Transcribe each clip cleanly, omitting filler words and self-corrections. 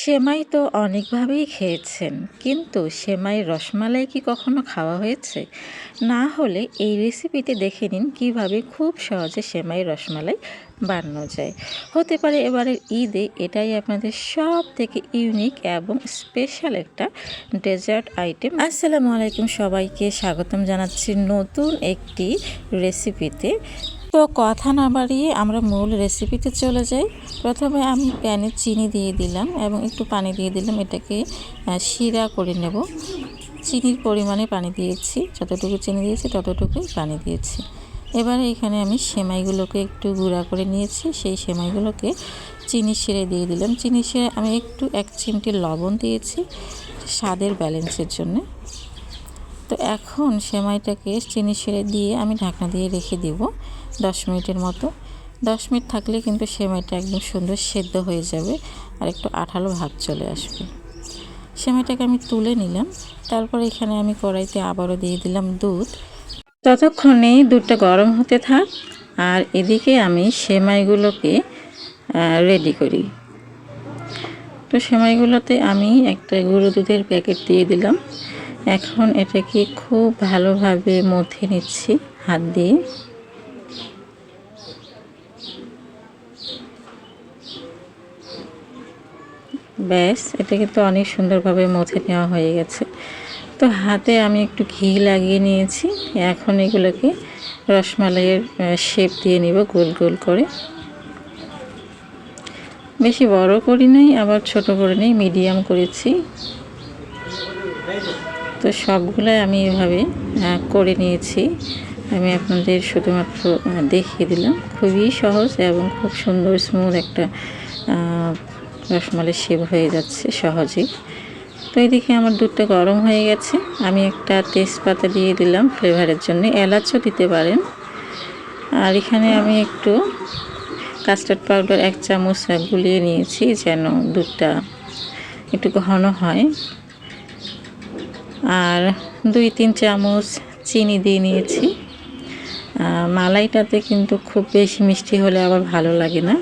সেমাই তো অনেকভাবেই খেয়েছেন, কিন্তু সেমাইয়ের রসমালাই কি কখনো খাওয়া হয়েছে? না হলে এই রেসিপিতে দেখে নিন কিভাবে খুব সহজে সেমাইয়ের রসমালাই বানানো যায়। হতে পারে এবারের ঈদে এটাই আপনাদের সব থেকে ইউনিক এবং স্পেশাল একটা ডেজার্ট আইটেম। আসসালামু আলাইকুম, সবাইকে স্বাগতম জানাচ্ছি নতুন একটি রেসিপিতে। তো কথা না বাড়িয়ে আমরা মূল রেসিপিতে চলে যাই। প্রথমে আমি প্যানে চিনি দিয়ে দিলাম এবং একটু পানি দিয়ে দিলাম, এটাকে শিরা করে নেব। চিনির পরিমাণে পানি দিয়েছি, যতটুকু চিনি দিয়েছি ততটুকুই পানি দিয়েছি। এবারে এখানে আমি সেমাইগুলোকে একটু গুঁড়া করে নিয়েছি, সেই সেমাইগুলোকে চিনি শিরে দিয়ে দিলাম। চিনি শিরে আমি একটু 1 চিমটি লবণ দিয়েছি স্বাদের ব্যালেন্সের জন্য। তো এখন সেমাইটাকে চিনি শিরে দিয়ে আমি ঢাকনা দিয়ে রেখে দেব 10 মিনিটের মতো। 10 মিনিট থাকলে কিন্তু সেমাইটা একদম সুন্দর সেদ্ধ হয়ে যাবে আর একটু আঠালো ভাব চলে আসবে। সেমাইটাকে আমি তুলে নিলাম। তারপর এখানে আমি কড়াইতে আবারও দিয়ে দিলাম দুধ। ততক্ষণে দুধটা গরম হতে থাক আর এদিকে আমি সেমাইগুলোকে রেডি করি। তো সেমাইগুলোতে আমি একটা গুঁড়ো দুধের প্যাকেট দিয়ে দিলাম। এখন এটাকে খুব ভালোভাবে মথে নিচ্ছি হাত দিয়ে। ব্যাস, এটা কিন্তু অনেক সুন্দরভাবে মথে নেওয়া হয়ে গেছে। তো হাতে আমি একটু ঘি লাগিয়ে নিয়েছি। এখন এগুলোকে রসমালাইয়ের শেপ দিয়ে নিব গোল গোল করে। বেশি বড় করি নাই, আবার ছোট করে নেই, মিডিয়াম করেছি। তো সবগুলাই আমি এভাবে করে নিয়েছি। আমি আপনাদের শুধুমাত্র দেখিয়ে দিলাম। খুবই সহজ এবং খুব সুন্দর স্মুথ একটা রসমালাই শেপ হয়ে যাচ্ছে সহজেই। তো এদিকে আমার দুধটা গরম হয়ে গেছে। আমি একটা তেজপাতা দিয়ে দিলাম ফ্লেভারের জন্য, এলাচও দিতে পারেন। আর এখানে আমি একটু কাস্টার্ড পাউডার 1 চামচ গুলিয়ে নিয়েছি যেন দুধটা একটু ঘন হয়। আর 2-3 চামচ চিনি দিয়ে নিয়েছি। মালাইটাতে কিন্তু খুব বেশি মিষ্টি হলে আবার ভালো লাগে না,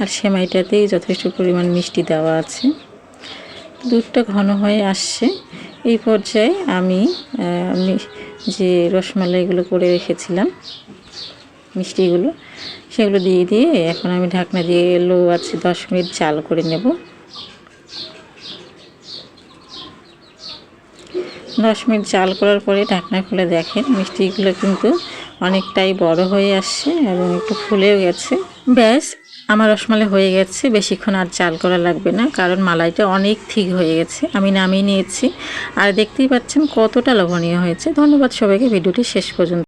আর সেমাইটাতেই যথেষ্ট পরিমাণ মিষ্টি দেওয়া আছে। দুধটা ঘন হয়ে আসছে। এই পর্যায়ে আমি যে রসমালাইগুলো করে রেখেছিলাম মিষ্টিগুলো, সেগুলো দিয়ে এখন আমি ঢাকনা দিয়ে লো আছে 10 মিনিট জাল করে নেব। 10 মিনিট জাল করার পরে ঢাকনা খুলে দেখেন মিষ্টিগুলো কিন্তু অনেকটাই বড় হয়ে আসছে এবং একটু ফুলেও গেছে। ব্যাস, আমার রসমালাই হয়ে গেছে। বেশিক্ষণ আর জাল করা লাগবে না, কারণ মালাইটা অনেক ঠিক হয়ে গেছে। আমি নামিয়ে নিয়েছি। আর দেখতেই পাচ্ছেন কতটা লোভনীয় হয়েছে। ধন্যবাদ সবাইকে ভিডিওটি শেষ পর্যন্ত।